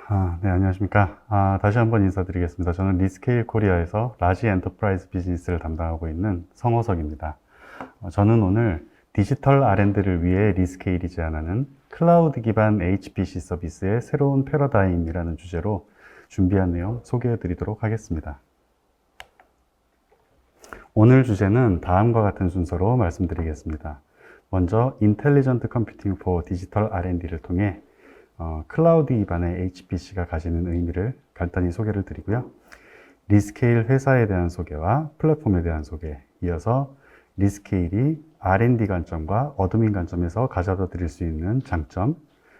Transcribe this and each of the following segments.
네, 안녕하십니까. 다시 한번 인사드리겠습니다. 저는 리스케일 코리아에서 라지 엔터프라이즈 비즈니스를 담당하고 있는 성호석입니다. 저는 오늘 디지털 R&D를 위해 리스케일이 제안하는 클라우드 기반 HPC 서비스의 새로운 패러다임이라는 주제로 준비한 내용 소개해 드리도록 하겠습니다. 오늘 주제는 다음과 같은 순서로 말씀드리겠습니다. 먼저 인텔리전트 컴퓨팅 포 디지털 R&D를 통해 클라우드 기반의 HPC가 가지는 의미를 간단히 소개를 드리고요. 리스케일 회사에 대한 소개와 플랫폼에 대한 소개, 이어서 리스케일이 R&D 관점과 어드민 관점에서 가져다 드릴 수 있는 장점,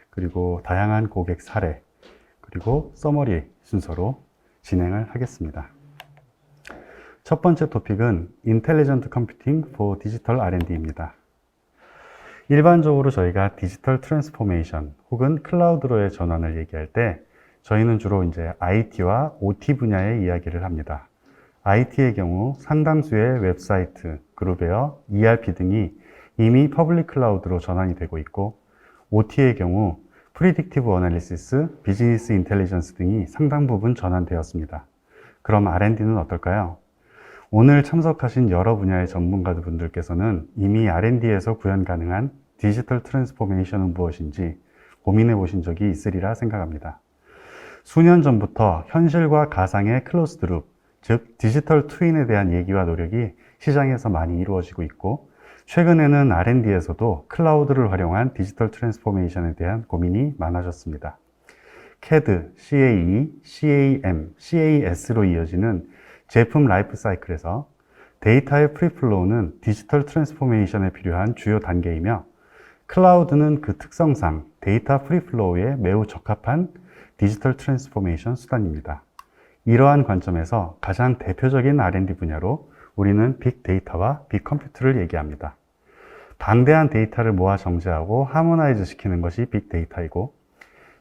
그리고 다양한 고객 사례, 그리고 서머리 순서로 진행을 하겠습니다. 첫 번째 토픽은 인텔리전트 컴퓨팅 포 디지털 R&D입니다. 일반적으로 저희가 디지털 트랜스포메이션 혹은 클라우드로의 전환을 얘기할 때 저희는 주로 이제 IT와 OT 분야의 이야기를 합니다. IT의 경우 상당수의 웹사이트, 그룹웨어, ERP 등이 이미 퍼블릭 클라우드로 전환이 되고 있고, OT의 경우 프리딕티브 어널리시스, 비즈니스 인텔리전스 등이 상당 부분 전환되었습니다. 그럼 R&D는 어떨까요? 오늘 참석하신 여러 분야의 전문가분들께서는 이미 R&D에서 구현 가능한 디지털 트랜스포메이션은 무엇인지 고민해 보신 적이 있으리라 생각합니다. 수년 전부터 현실과 가상의 클로즈드 룹, 즉 디지털 트윈에 대한 얘기와 노력이 시장에서 많이 이루어지고 있고, 최근에는 R&D에서도 클라우드를 활용한 디지털 트랜스포메이션에 대한 고민이 많아졌습니다. CAD, CAE, CAM, CAS로 이어지는 제품 라이프 사이클에서 데이터의 프리플로우는 디지털 트랜스포메이션에 필요한 주요 단계이며, 클라우드는 그 특성상 데이터 프리플로우에 매우 적합한 디지털 트랜스포메이션 수단입니다. 이러한 관점에서 가장 대표적인 R&D 분야로 우리는 빅데이터와 빅컴퓨터를 얘기합니다. 방대한 데이터를 모아 정제하고 하모나이즈 시키는 것이 빅데이터이고,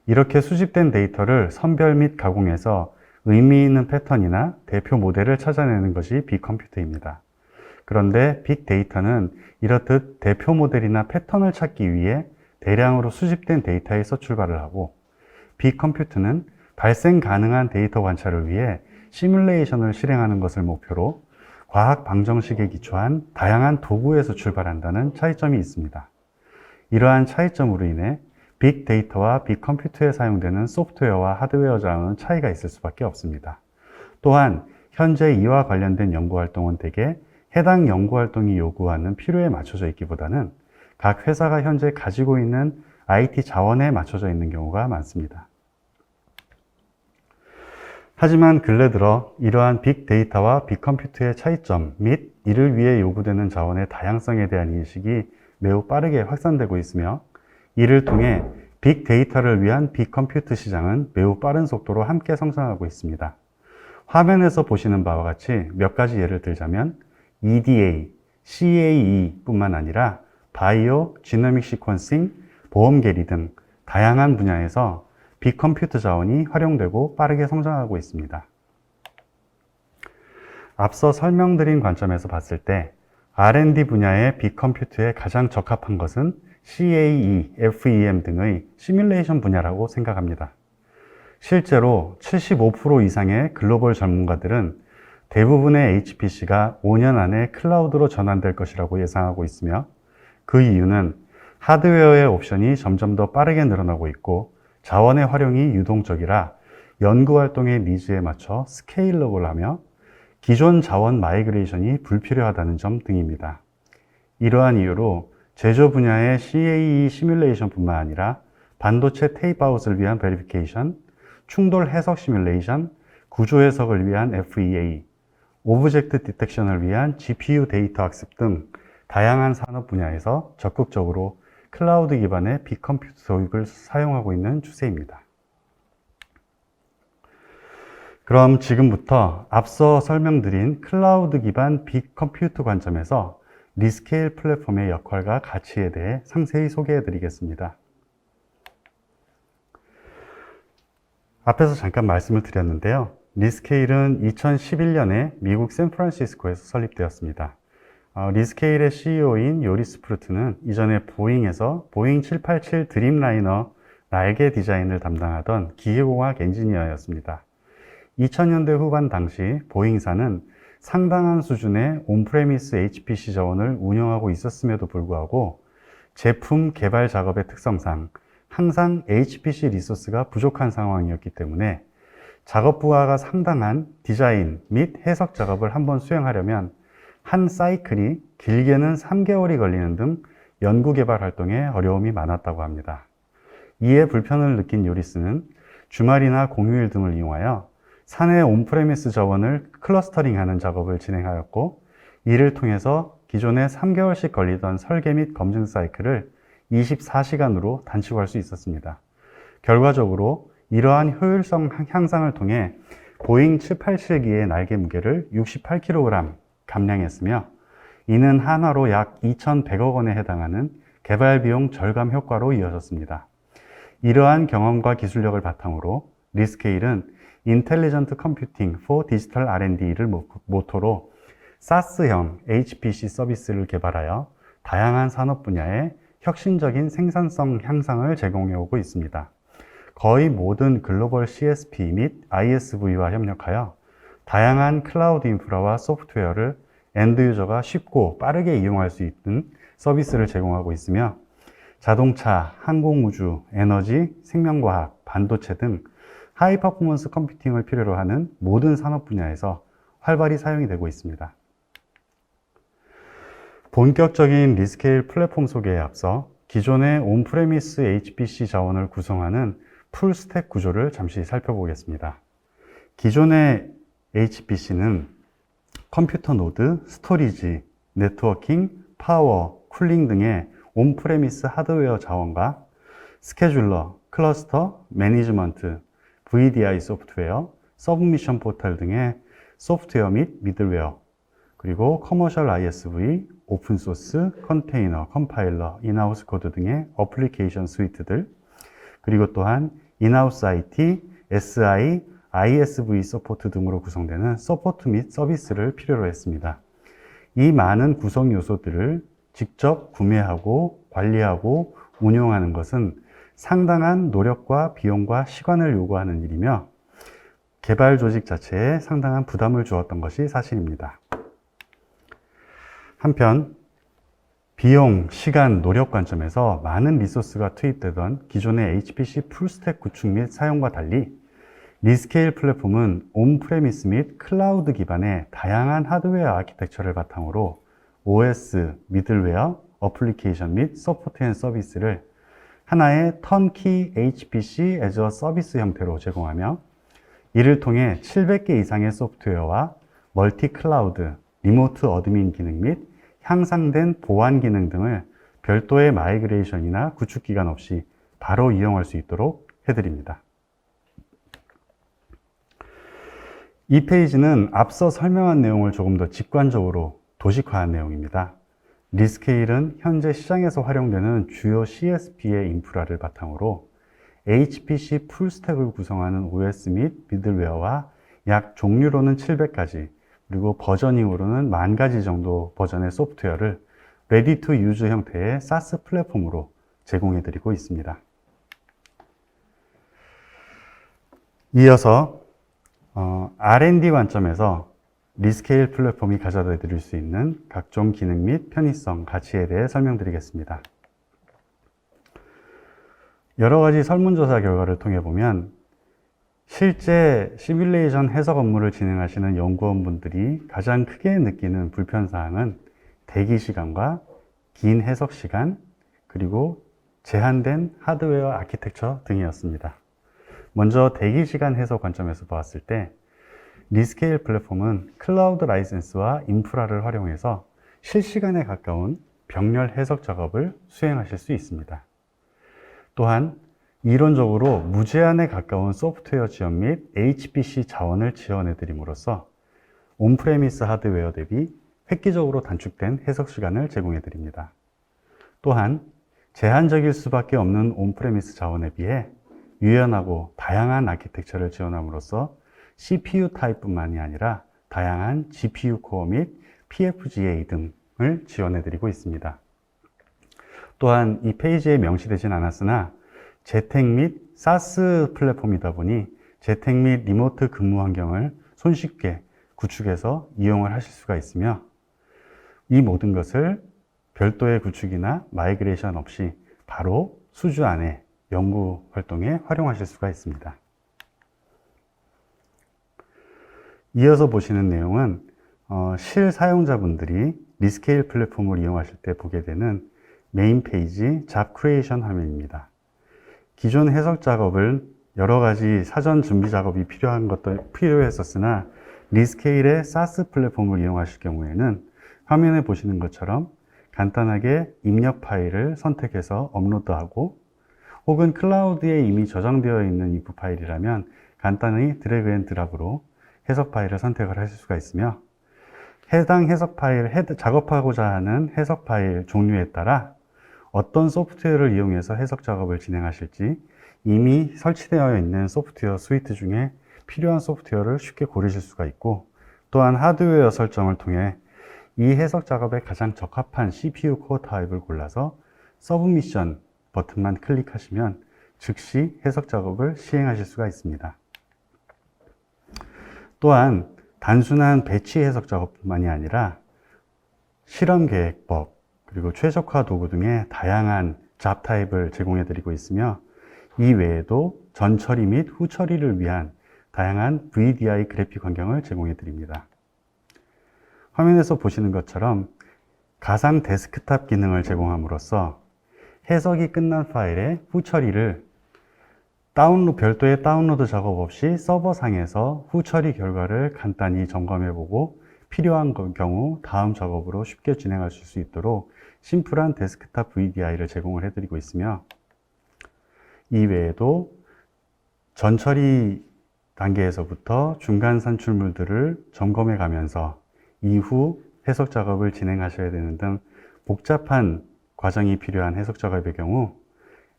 이렇게 수집된 데이터를 선별 및 가공해서 의미 있는 패턴이나 대표 모델을 찾아내는 것이 빅컴퓨터입니다. 그런데 빅데이터는 이렇듯 대표 모델이나 패턴을 찾기 위해 대량으로 수집된 데이터에서 출발을 하고, 빅컴퓨터는 발생 가능한 데이터 관찰을 위해 시뮬레이션을 실행하는 것을 목표로 과학 방정식에 기초한 다양한 도구에서 출발한다는 차이점이 있습니다. 이러한 차이점으로 인해 빅데이터와 빅컴퓨터에 사용되는 소프트웨어와 하드웨어와는 차이가 있을 수밖에 없습니다. 또한 현재 이와 관련된 연구활동은 대개 해당 연구활동이 요구하는 필요에 맞춰져 있기보다는 각 회사가 현재 가지고 있는 IT 자원에 맞춰져 있는 경우가 많습니다. 하지만 근래 들어 이러한 빅데이터와 빅컴퓨터의 차이점 및 이를 위해 요구되는 자원의 다양성에 대한 인식이 매우 빠르게 확산되고 있으며, 이를 통해 빅데이터를 위한 빅컴퓨터 시장은 매우 빠른 속도로 함께 성장하고 있습니다. 화면에서 보시는 바와 같이 몇 가지 예를 들자면 EDA, CAE 뿐만 아니라 바이오, 지노믹 시퀀싱, 보험 계리 등 다양한 분야에서 빅컴퓨터 자원이 활용되고 빠르게 성장하고 있습니다. 앞서 설명드린 관점에서 봤을 때 R&D 분야의 빅컴퓨터에 가장 적합한 것은 CAE, FEM 등의 시뮬레이션 분야라고 생각합니다. 실제로 75% 이상의 글로벌 전문가들은 대부분의 HPC가 5년 안에 클라우드로 전환될 것이라고 예상하고 있으며, 그 이유는 하드웨어의 옵션이 점점 더 빠르게 늘어나고 있고 자원의 활용이 유동적이라 연구활동의 니즈에 맞춰 스케일업을 하며 기존 자원 마이그레이션이 불필요하다는 점 등입니다. 이러한 이유로 제조 분야의 CAE 시뮬레이션 뿐만 아니라 반도체 테이프아웃을 위한 베리피케이션, 충돌 해석 시뮬레이션, 구조 해석을 위한 FEA, 오브젝트 디텍션을 위한 GPU 데이터 학습 등 다양한 산업 분야에서 적극적으로 클라우드 기반의 빅컴퓨터 도입을 사용하고 있는 추세입니다. 그럼 지금부터 앞서 설명드린 클라우드 기반 빅컴퓨터 관점에서 리스케일 플랫폼의 역할과 가치에 대해 상세히 소개해 드리겠습니다. 앞에서 잠깐 말씀을 드렸는데요. 리스케일은 2011년에 미국 샌프란시스코에서 설립되었습니다. 리스케일의 CEO인 요리스 프루트는 이전에 보잉에서 보잉 787 드림라이너 날개 디자인을 담당하던 기계공학 엔지니어였습니다. 2000년대 후반 당시 보잉사는 상당한 수준의 온프레미스 HPC 자원을 운영하고 있었음에도 불구하고 제품 개발 작업의 특성상 항상 HPC 리소스가 부족한 상황이었기 때문에 작업 부하가 상당한 디자인 및 해석 작업을 한번 수행하려면 한 사이클이 길게는 3개월이 걸리는 등 연구개발 활동에 어려움이 많았다고 합니다. 이에 불편을 느낀 요리스는 주말이나 공휴일 등을 이용하여 사내 온프레미스 자원을 클러스터링하는 작업을 진행하였고, 이를 통해서 기존에 3개월씩 걸리던 설계 및 검증 사이클을 24시간으로 단축할 수 있었습니다. 결과적으로 이러한 효율성 향상을 통해 보잉 787기의 날개 무게를 68kg 감량했으며, 이는 한화로 약 2,100억 원에 해당하는 개발 비용 절감 효과로 이어졌습니다. 이러한 경험과 기술력을 바탕으로 리스케일은 인텔리전트 컴퓨팅 for 디지털 R&D를 모토로 SaaS형 HPC 서비스를 개발하여 다양한 산업 분야에 혁신적인 생산성 향상을 제공해오고 있습니다. 거의 모든 글로벌 CSP 및 ISV와 협력하여 다양한 클라우드 인프라와 소프트웨어를 엔드 유저가 쉽고 빠르게 이용할 수 있는 서비스를 제공하고 있으며, 자동차, 항공우주, 에너지, 생명과학, 반도체 등 하이 퍼포먼스 컴퓨팅을 필요로 하는 모든 산업 분야에서 활발히 사용이 되고 있습니다. 본격적인 리스케일 플랫폼 소개에 앞서 기존의 온프레미스 HPC 자원을 구성하는 풀스택 구조를 잠시 살펴보겠습니다. 기존의 HPC는 컴퓨터 노드, 스토리지, 네트워킹, 파워, 쿨링 등의 온프레미스 하드웨어 자원과 스케줄러, 클러스터, 매니지먼트, VDI 소프트웨어, 서브미션 포털 등의 소프트웨어 및 미들웨어, 그리고 커머셜 ISV, 오픈소스, 컨테이너, 컴파일러, 인하우스 코드 등의 어플리케이션 스위트들, 그리고 또한 인하우스 IT, SI, ISV 서포트 등으로 구성되는 서포트 및 서비스를 필요로 했습니다. 이 많은 구성 요소들을 직접 구매하고 관리하고 운용하는 것은 상당한 노력과 비용과 시간을 요구하는 일이며, 개발 조직 자체에 상당한 부담을 주었던 것이 사실입니다. 한편 비용, 시간, 노력 관점에서 많은 리소스가 투입되던 기존의 HPC 풀스택 구축 및 사용과 달리 리스케일 플랫폼은 온프레미스 및 클라우드 기반의 다양한 하드웨어 아키텍처를 바탕으로 OS, 미들웨어, 어플리케이션 및 서포트 앤 서비스를 하나의 턴키 HPC 애저 서비스 형태로 제공하며, 이를 통해 700개 이상의 소프트웨어와 멀티 클라우드, 리모트 어드민 기능 및 향상된 보안 기능 등을 별도의 마이그레이션이나 구축 기간 없이 바로 이용할 수 있도록 해드립니다. 이 페이지는 앞서 설명한 내용을 조금 더 직관적으로 도식화한 내용입니다. 리스케일은 현재 시장에서 활용되는 주요 CSP의 인프라를 바탕으로 HPC 풀스택을 구성하는 OS 및 미들웨어와 약 종류로는 700가지, 그리고 버저닝으로는 10,000가지 정도 버전의 소프트웨어를 레디 투 유즈 형태의 SaaS 플랫폼으로 제공해드리고 있습니다. 이어서 R&D 관점에서 리스케일 플랫폼이 가져다 드릴 수 있는 각종 기능 및 편의성, 가치에 대해 설명드리겠습니다. 여러 가지 설문조사 결과를 통해 보면 실제 시뮬레이션 해석 업무를 진행하시는 연구원분들이 가장 크게 느끼는 불편사항은 대기 시간과 긴 해석 시간, 그리고 제한된 하드웨어 아키텍처 등이었습니다. 먼저 대기 시간 해석 관점에서 봤을 때 리스케일 플랫폼은 클라우드 라이센스와 인프라를 활용해서 실시간에 가까운 병렬 해석 작업을 수행하실 수 있습니다. 또한 이론적으로 무제한에 가까운 소프트웨어 지원 및 HPC 자원을 지원해 드림으로써 온프레미스 하드웨어 대비 획기적으로 단축된 해석 시간을 제공해 드립니다. 또한 제한적일 수밖에 없는 온프레미스 자원에 비해 유연하고 다양한 아키텍처를 지원함으로써 CPU 타입뿐만이 아니라 다양한 GPU 코어 및 PFGA 등을 지원해 드리고 있습니다. 또한 이 페이지에 명시되진 않았으나 재택 및 사스 플랫폼이다 보니 재택 및 리모트 근무 환경을 손쉽게 구축해서 이용을 하실 수가 있으며, 이 모든 것을 별도의 구축이나 마이그레이션 없이 바로 수주 안에 연구 활동에 활용하실 수가 있습니다. 이어서 보시는 내용은 실사용자분들이 리스케일 플랫폼을 이용하실 때 보게 되는 메인 페이지 잡 크리에이션 화면입니다. 기존 해석 작업을 여러 가지 사전 준비 작업이 필요했었으나 리스케일의 사스 플랫폼을 이용하실 경우에는 화면에 보시는 것처럼 간단하게 입력 파일을 선택해서 업로드하고, 혹은 클라우드에 이미 저장되어 있는 이프 파일이라면 간단히 드래그 앤 드랍으로 해석 파일을 선택을 하실 수가 있으며, 해당 해석 파일, 작업하고자 하는 해석 파일 종류에 따라 어떤 소프트웨어를 이용해서 해석 작업을 진행하실지 이미 설치되어 있는 소프트웨어 스위트 중에 필요한 소프트웨어를 쉽게 고르실 수가 있고, 또한 하드웨어 설정을 통해 이 해석 작업에 가장 적합한 CPU 코어 타입을 골라서 서브미션 버튼만 클릭하시면 즉시 해석 작업을 시행하실 수가 있습니다. 또한 단순한 배치 해석 작업뿐만이 아니라 실험 계획법, 그리고 최적화 도구 등의 다양한 잡 타입을 제공해 드리고 있으며, 이 외에도 전처리 및 후처리를 위한 다양한 VDI 그래픽 환경을 제공해 드립니다. 화면에서 보시는 것처럼 가상 데스크탑 기능을 제공함으로써 해석이 끝난 파일의 후처리를 별도의 다운로드 작업 없이 서버상에서 후처리 결과를 간단히 점검해보고 필요한 경우 다음 작업으로 쉽게 진행하실 수 있도록 심플한 데스크탑 VDI를 제공을 해드리고 있으며, 이 외에도 전처리 단계에서부터 중간 산출물들을 점검해 가면서 이후 해석 작업을 진행하셔야 되는 등 복잡한 과정이 필요한 해석 작업의 경우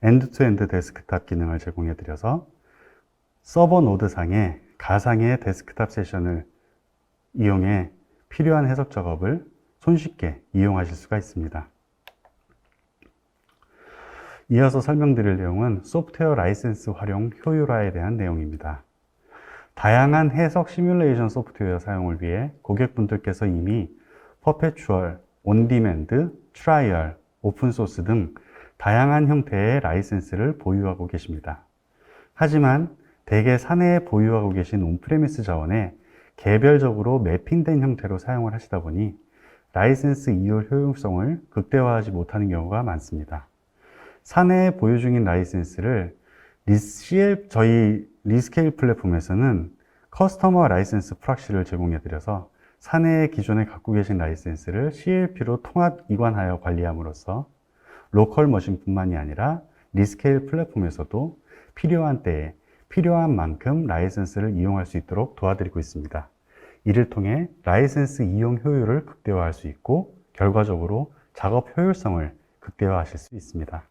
엔드-투-엔드 데스크탑 기능을 제공해 드려서 서버 노드상에 가상의 데스크탑 세션을 이용해 필요한 해석 작업을 손쉽게 이용하실 수가 있습니다. 이어서 설명드릴 내용은 소프트웨어 라이센스 활용 효율화에 대한 내용입니다. 다양한 해석 시뮬레이션 소프트웨어 사용을 위해 고객분들께서 이미 퍼페추얼, 온디맨드, 트라이얼, 오픈소스 등 다양한 형태의 라이센스를 보유하고 계십니다. 하지만 대개 사내에 보유하고 계신 온프레미스 자원에 개별적으로 매핑된 형태로 사용을 하시다 보니 라이센스 이율 효용성을 극대화하지 못하는 경우가 많습니다. 사내에 보유 중인 라이센스를 저희 리스케일 플랫폼에서는 커스터머 라이센스 프락시를 제공해 드려서 사내에 기존에 갖고 계신 라이센스를 CLP로 통합 이관하여 관리함으로써 로컬 머신뿐만이 아니라 리스케일 플랫폼에서도 필요한 때에 필요한 만큼 라이센스를 이용할 수 있도록 도와드리고 있습니다. 이를 통해 라이센스 이용 효율을 극대화할 수 있고 결과적으로 작업 효율성을 극대화하실 수 있습니다.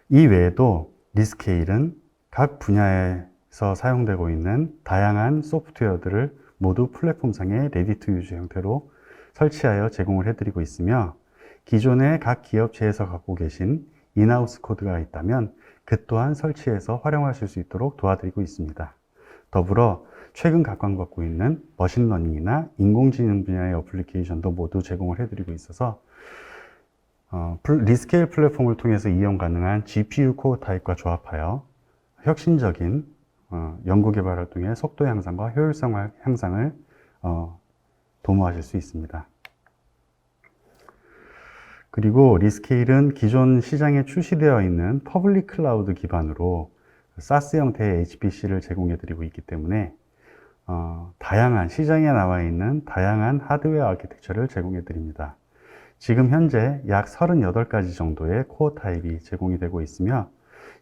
이 외에도 리스케일은 각 분야에서 사용되고 있는 다양한 소프트웨어들을 모두 플랫폼상의 레디 투 유즈 형태로 설치하여 제공을 해드리고 있으며, 기존의 각 기업체에서 갖고 계신 인하우스 코드가 있다면 그 또한 설치해서 활용하실 수 있도록 도와드리고 있습니다. 더불어 최근 각광받고 있는 머신러닝이나 인공지능 분야의 어플리케이션도 모두 제공을 해드리고 있어서 리스케일 플랫폼을 통해서 이용 가능한 GPU 코어 타입과 조합하여 혁신적인 연구개발 활동의 속도 향상과 효율성 향상을 도모하실 수 있습니다. 그리고 리스케일은 기존 시장에 출시되어 있는 퍼블릭 클라우드 기반으로 사스 형태의 HPC를 제공해 드리고 있기 때문에 다양한 시장에 나와 있는 다양한 하드웨어 아키텍처를 제공해 드립니다. 지금 현재 약 38가지 정도의 코어 타입이 제공이 되고 있으며,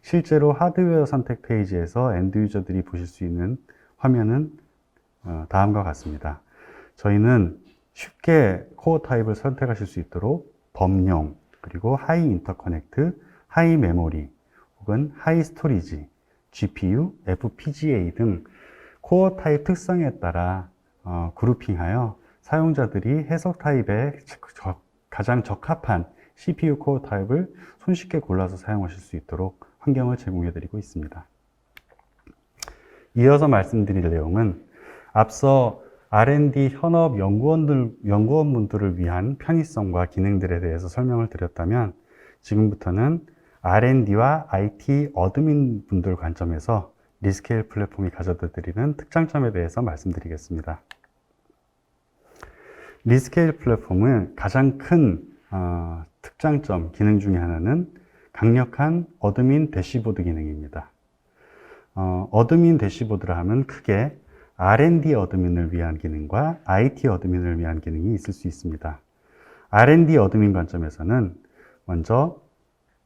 실제로 하드웨어 선택 페이지에서 엔드 유저들이 보실 수 있는 화면은 다음과 같습니다. 저희는 쉽게 코어 타입을 선택하실 수 있도록 범용, 그리고 하이 인터커넥트, 하이 메모리, 혹은 하이 스토리지, GPU, FPGA 등 코어 타입 특성에 따라 그룹핑하여 사용자들이 해석 타입에 가장 적합한 CPU 코어 타입을 손쉽게 골라서 사용하실 수 있도록 환경을 제공해 드리고 있습니다. 이어서 말씀드릴 내용은 앞서 R&D 현업 연구원분들을 위한 편의성과 기능들에 대해서 설명을 드렸다면, 지금부터는 R&D와 IT 어드민 분들 관점에서 리스케일 플랫폼이 가져다 드리는 특장점에 대해서 말씀드리겠습니다. 리스케일 플랫폼의 가장 큰 특장점, 기능 중에 하나는 강력한 어드민 대시보드 기능입니다. 어드민 대시보드라 하면 크게 R&D 어드민을 위한 기능과 IT 어드민을 위한 기능이 있을 수 있습니다. R&D 어드민 관점에서는 먼저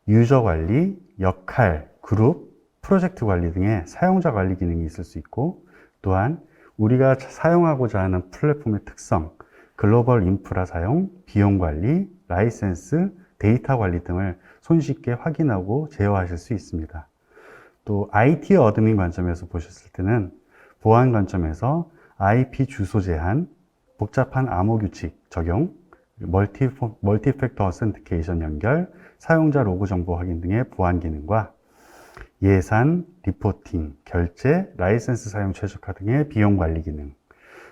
유저 관리, 역할, 그룹, 프로젝트 관리 등의 사용자 관리 기능이 있을 수 있고, 또한 우리가 사용하고자 하는 플랫폼의 특성, 글로벌 인프라 사용, 비용 관리, 라이센스, 데이터 관리 등을 손쉽게 확인하고 제어하실 수 있습니다. 또 IT 어드민 관점에서 보셨을 때는 보안 관점에서 IP 주소 제한, 복잡한 암호 규칙 적용, 멀티팩터 어센티케이션 연결, 사용자 로그 정보 확인 등의 보안 기능과 예산, 리포팅, 결제, 라이센스 사용 최적화 등의 비용 관리 기능,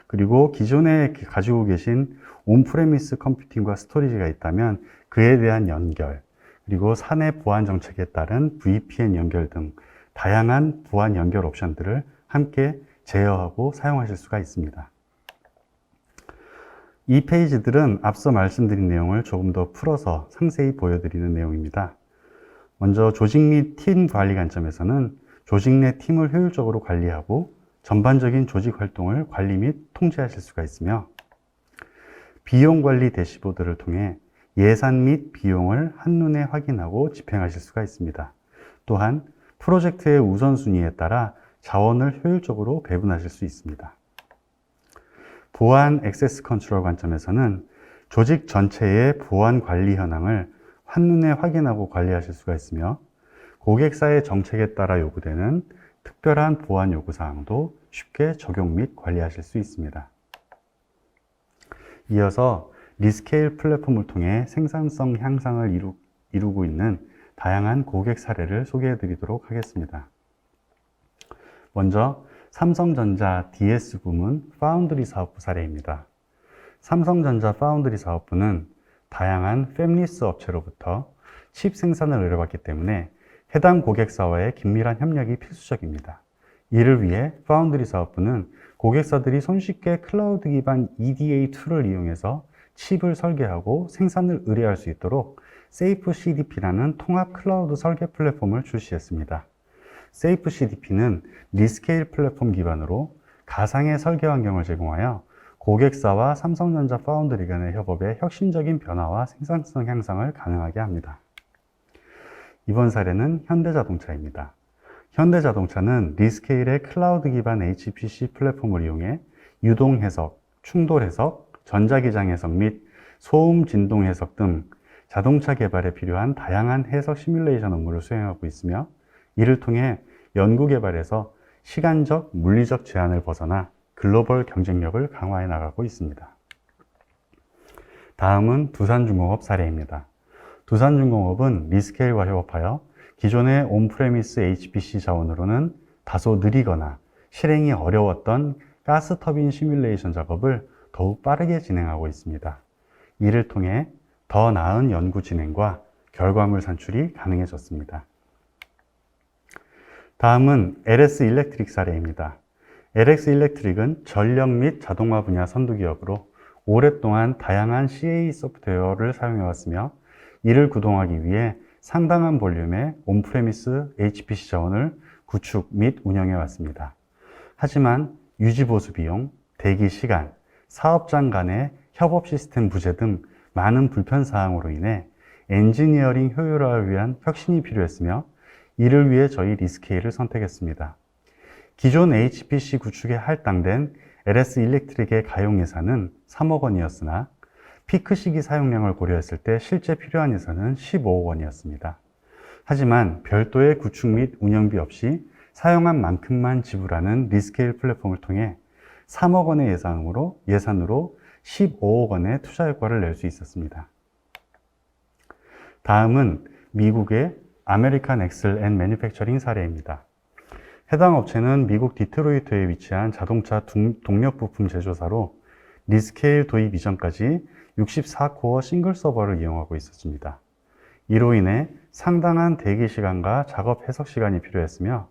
그리고 기존에 가지고 계신 온프레미스 컴퓨팅과 스토리지가 있다면 그에 대한 연결, 그리고 사내 보안 정책에 따른 VPN 연결 등 다양한 보안 연결 옵션들을 함께 제어하고 사용하실 수가 있습니다. 이 페이지들은 앞서 말씀드린 내용을 조금 더 풀어서 상세히 보여드리는 내용입니다. 먼저 조직 및 팀 관리 관점에서는 조직 내 팀을 효율적으로 관리하고 전반적인 조직 활동을 관리 및 통제하실 수가 있으며, 비용 관리 대시보드를 통해 예산 및 비용을 한눈에 확인하고 집행하실 수가 있습니다. 또한 프로젝트의 우선순위에 따라 자원을 효율적으로 배분하실 수 있습니다. 보안 액세스 컨트롤 관점에서는 조직 전체의 보안 관리 현황을 한눈에 확인하고 관리하실 수가 있으며, 고객사의 정책에 따라 요구되는 특별한 보안 요구사항도 쉽게 적용 및 관리하실 수 있습니다. 이어서 리스케일 플랫폼을 통해 생산성 향상을 이루고 있는 다양한 고객 사례를 소개해 드리도록 하겠습니다. 먼저 삼성전자 DS 부문 파운드리 사업부 사례입니다. 삼성전자 파운드리 사업부는 다양한 팹리스 업체로부터 칩 생산을 의뢰받기 때문에 해당 고객사와의 긴밀한 협력이 필수적입니다. 이를 위해 파운드리 사업부는 고객사들이 손쉽게 클라우드 기반 EDA 툴을 이용해서 칩을 설계하고 생산을 의뢰할 수 있도록 세이프 CDP라는 통합 클라우드 설계 플랫폼을 출시했습니다. 세이프 CDP는 리스케일 플랫폼 기반으로 가상의 설계 환경을 제공하여 고객사와 삼성전자 파운드리 간의 협업에 혁신적인 변화와 생산성 향상을 가능하게 합니다. 이번 사례는 현대자동차입니다. 현대자동차는 리스케일의 클라우드 기반 HPC 플랫폼을 이용해 유동 해석, 충돌 해석, 전자기장 해석 및 소음 진동 해석 등 자동차 개발에 필요한 다양한 해석 시뮬레이션 업무를 수행하고 있으며, 이를 통해 연구 개발에서 시간적, 물리적 제한을 벗어나 글로벌 경쟁력을 강화해 나가고 있습니다. 다음은 두산중공업 사례입니다. 두산중공업은 리스케일과 협업하여 기존의 온프레미스 HPC 자원으로는 다소 느리거나 실행이 어려웠던 가스터빈 시뮬레이션 작업을 더욱 빠르게 진행하고 있습니다. 이를 통해 더 나은 연구 진행과 결과물 산출이 가능해졌습니다. 다음은 LS 일렉트릭 사례입니다. LS 일렉트릭은 전력 및 자동화 분야 선두 기업으로 오랫동안 다양한 CA 소프트웨어를 사용해왔으며, 이를 구동하기 위해 상당한 볼륨의 온프레미스 HPC 자원을 구축 및 운영해왔습니다. 하지만 유지보수 비용, 대기 시간, 사업장 간의 협업 시스템 부재 등 많은 불편사항으로 인해 엔지니어링 효율화를 위한 혁신이 필요했으며, 이를 위해 저희 리스케일을 선택했습니다. 기존 HPC 구축에 할당된 LS 일렉트릭의 가용 예산은 3억 원이었으나 피크 시기 사용량을 고려했을 때 실제 필요한 예산은 15억 원이었습니다. 하지만 별도의 구축 및 운영비 없이 사용한 만큼만 지불하는 리스케일 플랫폼을 통해 3억 원의 예산으로 15억 원의 투자 효과를 낼 수 있었습니다. 다음은 미국의 아메리칸 엑셀 앤 매니팩처링 사례입니다. 해당 업체는 미국 디트로이트에 위치한 자동차 동력 부품 제조사로 리스케일 도입 이전까지 64코어 싱글 서버를 이용하고 있었습니다. 이로 인해 상당한 대기 시간과 작업 해석 시간이 필요했으며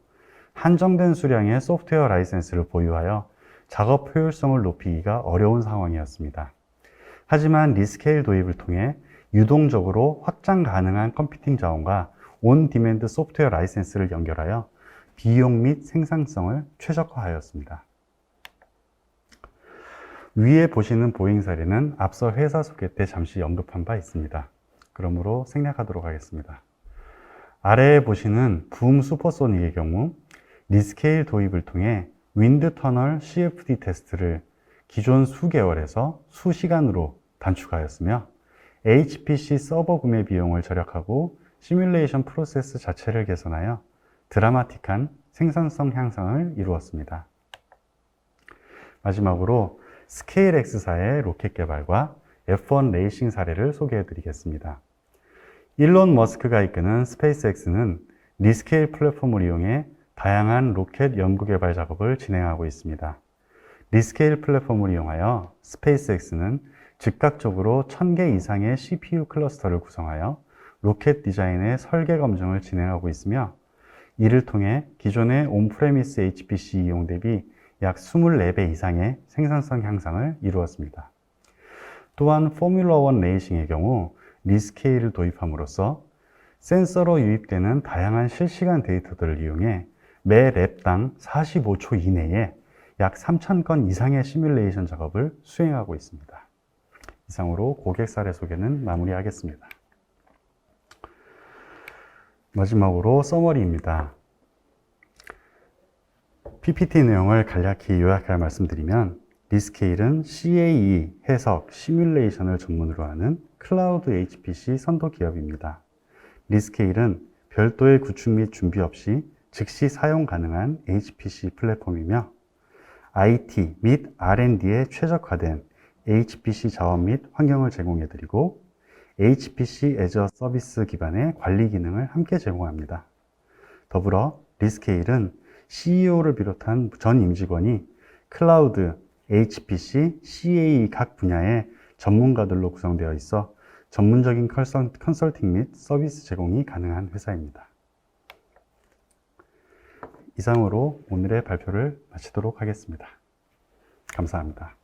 한정된 수량의 소프트웨어 라이센스를 보유하여 작업 효율성을 높이기가 어려운 상황이었습니다. 하지만 리스케일 도입을 통해 유동적으로 확장 가능한 컴퓨팅 자원과 온 디맨드 소프트웨어 라이센스를 연결하여 비용 및 생산성을 최적화하였습니다. 위에 보시는 보잉 사례는 앞서 회사 소개 때 잠시 언급한 바 있습니다. 그러므로 생략하도록 하겠습니다. 아래에 보시는 붐 슈퍼소닉의 경우 리스케일 도입을 통해 윈드 터널 CFD 테스트를 기존 수개월에서 수시간으로 단축하였으며 HPC 서버 구매 비용을 절약하고 시뮬레이션 프로세스 자체를 개선하여 드라마틱한 생산성 향상을 이루었습니다. 마지막으로 스케일X사의 로켓 개발과 F1 레이싱 사례를 소개해 드리겠습니다. 일론 머스크가 이끄는 스페이스X는 리스케일 플랫폼을 이용해 다양한 로켓 연구 개발 작업을 진행하고 있습니다. 리스케일 플랫폼을 이용하여 스페이스X는 즉각적으로 1000개 이상의 CPU 클러스터를 구성하여 로켓 디자인의 설계 검증을 진행하고 있으며 이를 통해 기존의 온프레미스 HPC 이용 대비 약 24배 이상의 생산성 향상을 이루었습니다. 또한 포뮬러1 레이싱의 경우 리스케일을 도입함으로써 센서로 유입되는 다양한 실시간 데이터들을 이용해 매 랩당 45초 이내에 약 3000건 이상의 시뮬레이션 작업을 수행하고 있습니다. 이상으로 고객 사례 소개는 마무리하겠습니다. 마지막으로 서머리입니다. PPT 내용을 간략히 요약하여 말씀드리면 리스케일은 CAE, 해석, 시뮬레이션을 전문으로 하는 클라우드 HPC 선도 기업입니다. 리스케일은 별도의 구축 및 준비 없이 즉시 사용 가능한 HPC 플랫폼이며 IT 및 R&D에 최적화된 HPC 자원 및 환경을 제공해드리고 HPC 애저 서비스 기반의 관리 기능을 함께 제공합니다. 더불어 리스케일은 CEO를 비롯한 전 임직원이 클라우드, HPC, CAE 각 분야의 전문가들로 구성되어 있어 전문적인 컨설팅 및 서비스 제공이 가능한 회사입니다. 이상으로 오늘의 발표를 마치도록 하겠습니다. 감사합니다.